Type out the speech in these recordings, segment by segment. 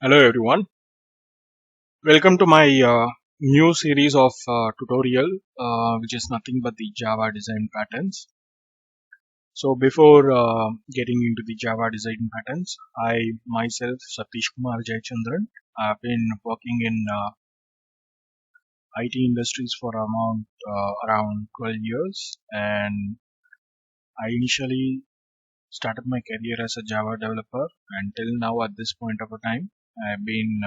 Hello everyone, welcome to my new series of tutorial which is nothing but the Java design patterns. So before getting into the Java design patterns, I myself Satish Kumar Jayachandran, I've been working in IT industries for around 12 years, and I initially started my career as a Java developer, and till now at this point of a time I've been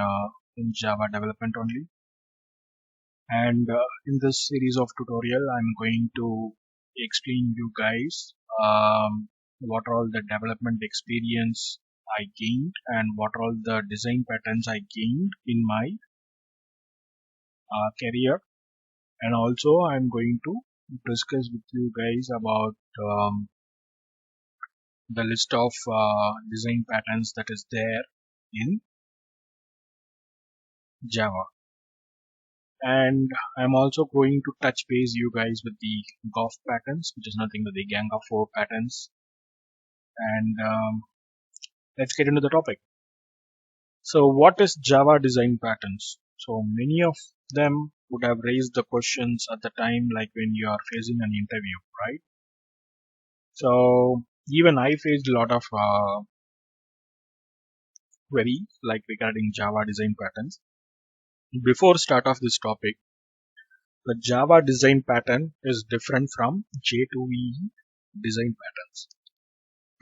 in Java development only. And in this series of tutorial I'm going to explain you guys what all the development experience I gained and what all the design patterns I gained in my career, and also I'm going to discuss with you guys about the list of design patterns that is there in Java. And I'm also going to touch base you guys with the GOF patterns, which is nothing but the gang of four patterns. And let's get into the topic. So what is Java design patterns? So many of them would have raised the questions at the time, like when you are facing an interview, right? So even I faced a lot of query like regarding Java design patterns. Before start of this topic, the Java design pattern is different from J2EE design patterns.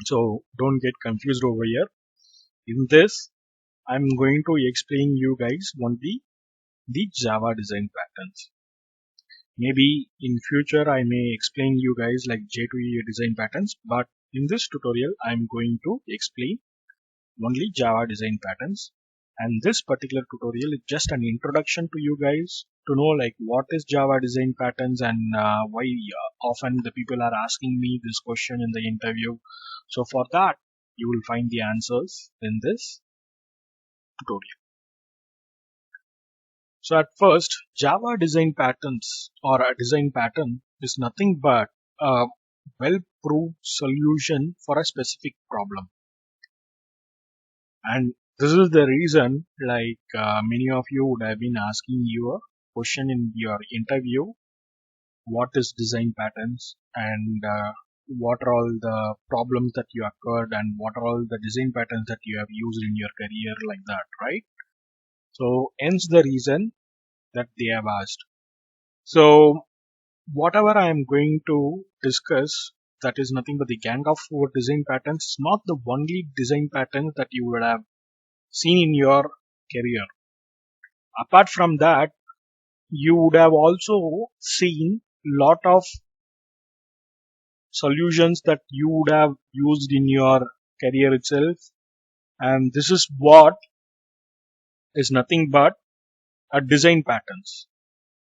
So don't get confused over here. In this, I'm going to explain you guys only the Java design patterns. Maybe in future I may explain you guys like J2EE design patterns, but in this tutorial I'm going to explain only Java design patterns. And this particular tutorial is just an introduction to you guys to know like what is Java design patterns and why often the people are asking me this question in the interview. So for that, you will find the answers in this tutorial. So at first, Java design patterns or a design pattern is nothing but a well-proved solution for a specific problem. And this is the reason like many of you would have been asking you a question in your interview, what is design patterns and what are all the problems that you occurred and what are all the design patterns that you have used in your career like that, right? So hence the reason that they have asked. So whatever I am going to discuss, that is nothing but the gang of four design patterns, is not the only design patterns that you would have seen in your career. Apart from that, you would have also seen lot of solutions that you would have used in your career itself, and this is what is nothing but a design patterns.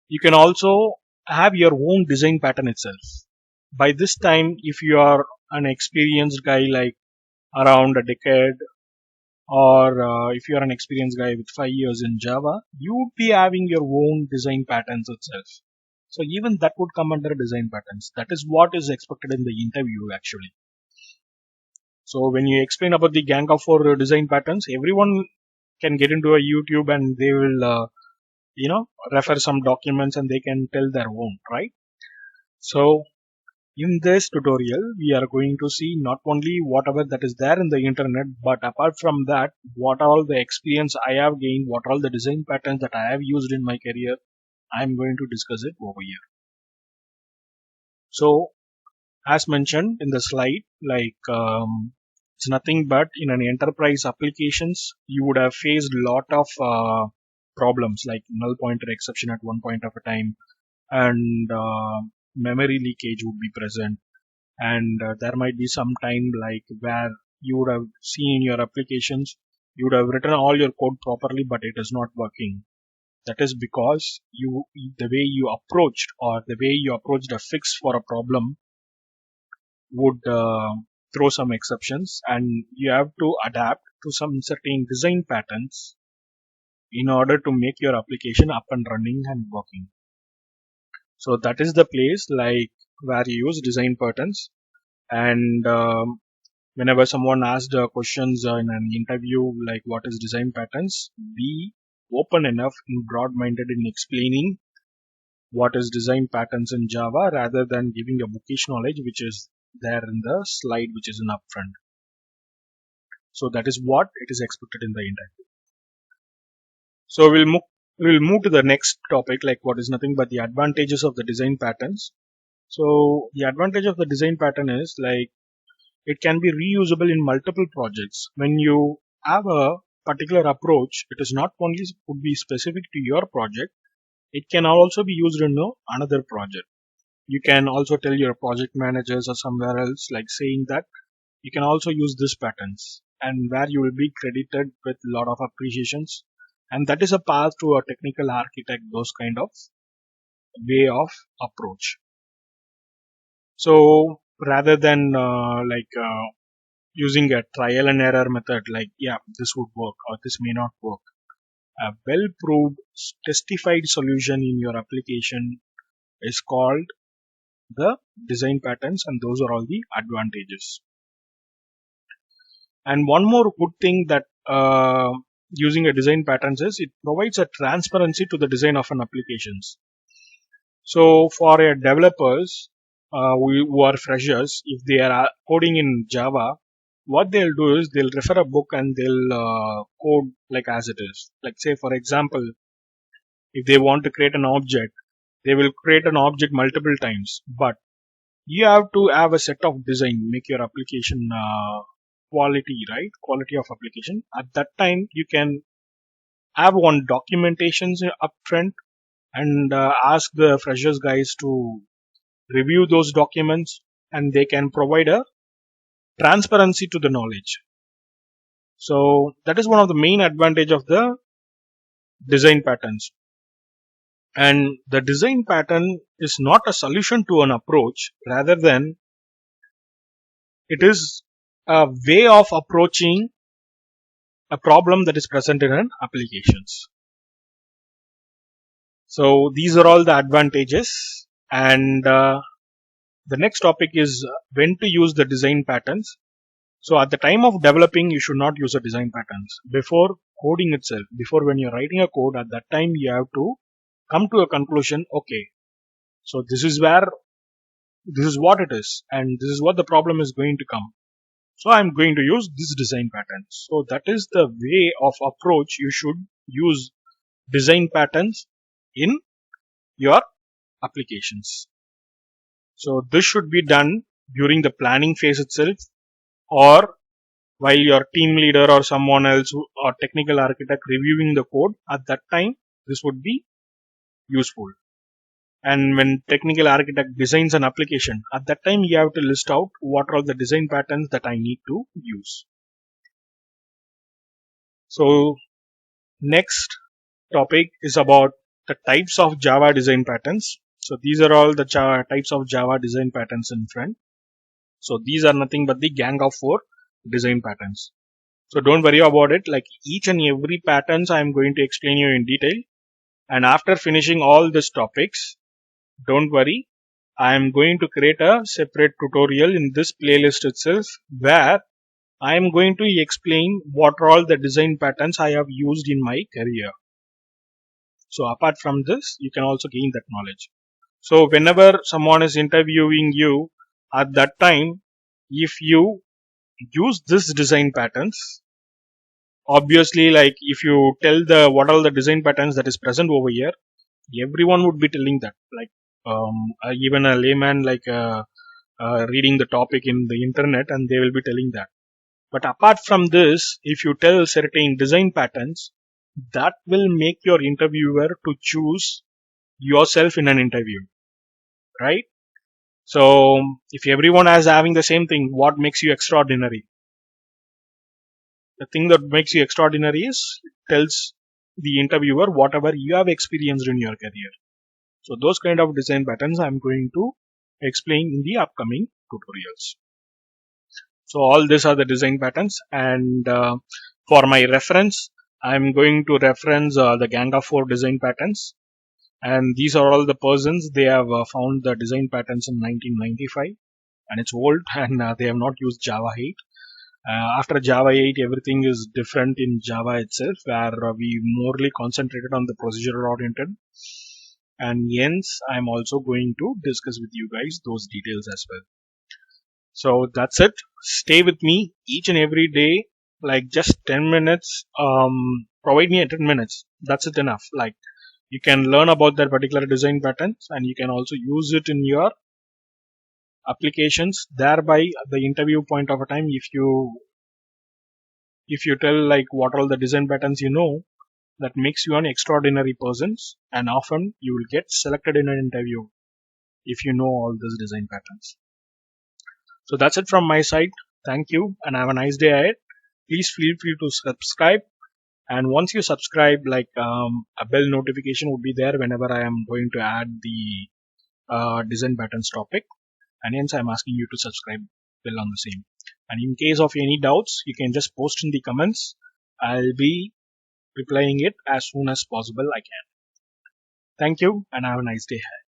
You can also have your own design pattern itself. By this time, if you are an experienced guy like around a decade, or if you are an experienced guy with 5 years in Java, you would be having your own design patterns itself. So even that would come under design patterns. That is what is expected in the interview actually. So when you explain about the gang of four design patterns, everyone can get into a YouTube and they will, refer some documents and they can tell their own, right? So in this tutorial, we are going to see not only whatever that is there in the internet, but apart from that, what all the experience I have gained, what all the design patterns that I have used in my career, I am going to discuss it over here. So as mentioned in the slide, like it's nothing but in an enterprise applications, you would have faced lot of problems like null pointer exception at one point of a time, and memory leakage would be present, and there might be some time like where you would have seen your applications, you would have written all your code properly, but it is not working. That is because the way you approached or the way you approached a fix for a problem would throw some exceptions, and you have to adapt to some certain design patterns in order to make your application up and running and working. So that is the place like where you use design patterns, and whenever someone asked questions in an interview like what is design patterns, be open enough and broad-minded in explaining what is design patterns in Java rather than giving a bookish knowledge which is there in the slide which is in upfront. So that is what it is expected in the interview. So we'll move to the next topic, like what is nothing but the advantages of the design patterns. So the advantage of the design pattern is like it can be reusable in multiple projects. When you have a particular approach, it is not only would be specific to your project, it can also be used in another project. You can also tell your project managers or somewhere else, like saying that you can also use these patterns, and where you will be credited with a lot of appreciations. And that is a path to a technical architect, those kind of way of approach. So rather than using a trial and error method, like, yeah, this would work or this may not work, a well proved, testified solution in your application is called the design patterns, and those are all the advantages. And one more good thing that using a design patterns is it provides a transparency to the design of an applications. So for a developers who are freshers, if they are coding in Java, what they'll do is they'll refer a book and they'll code like as it is. Like say for example, if they want to create an object, they will create an object multiple times, but you have to have a set of design, make your application quality, right? Quality of application. At that time, you can have one documentations upfront and ask the freshers guys to review those documents, and they can provide a transparency to the knowledge. So that is one of the main advantage of the design patterns. And the design pattern is not a solution to an approach, rather than it is a way of approaching a problem that is present in an applications. So these are all the advantages, and the next topic is when to use the design patterns. So at the time of developing, you should not use the design patterns. Before coding itself, before when you're writing a code, at that time you have to come to a conclusion. Okay, so this is what it is, and this is what the problem is going to come. So I'm going to use this design pattern. So that is the way of approach you should use design patterns in your applications. So this should be done during the planning phase itself, or while your team leader or someone else or technical architect reviewing the code. At that time, this would be useful. And when technical architect designs an application, at that time you have to list out what are all the design patterns that I need to use. So next topic is about the types of Java design patterns. So these are all the types of Java design patterns in front. So these are nothing but the gang of 4 design patterns. So don't worry about it. Like each and every patterns I am going to explain you in detail. And after finishing all these topics, don't worry, I am going to create a separate tutorial in this playlist itself, where I am going to explain what are all the design patterns I have used in my career. So apart from this, you can also gain that knowledge. So whenever someone is interviewing you, at that time, if you use this design patterns, obviously, like if you tell the what are the design patterns that is present over here, everyone would be telling that. Like even a layman, like reading the topic in the internet, and they will be telling that. But apart from this, if you tell certain design patterns, that will make your interviewer to choose yourself in an interview, right? So if everyone is having the same thing, what makes you extraordinary? The thing that makes you extraordinary is it tells the interviewer whatever you have experienced in your career. So those kind of design patterns I'm going to explain in the upcoming tutorials. So all these are the design patterns, and for my reference, I'm going to reference the gang of 4 design patterns, and these are all the persons they have found the design patterns in 1995, and it's old, and they have not used Java 8. After Java 8, everything is different in Java itself, where we morely concentrated on the procedure oriented. And hence, I'm also going to discuss with you guys those details as well. So that's it. Stay with me each and every day, like just 10 minutes. Provide me 10 minutes. That's it enough. Like you can learn about that particular design patterns and you can also use it in your applications. Thereby, at the interview point of a time, if you tell like what all the design patterns you know, that makes you an extraordinary person, and often you will get selected in an interview if you know all these design patterns. So that's it from my side. Thank you and have a nice day ahead. Please feel free to subscribe, and once you subscribe, like a bell notification would be there whenever I am going to add the design patterns topic, and hence I'm asking you to subscribe bell on the same. And in case of any doubts, you can just post in the comments. I'll be replying it as soon as possible I can. Thank you and have a nice day.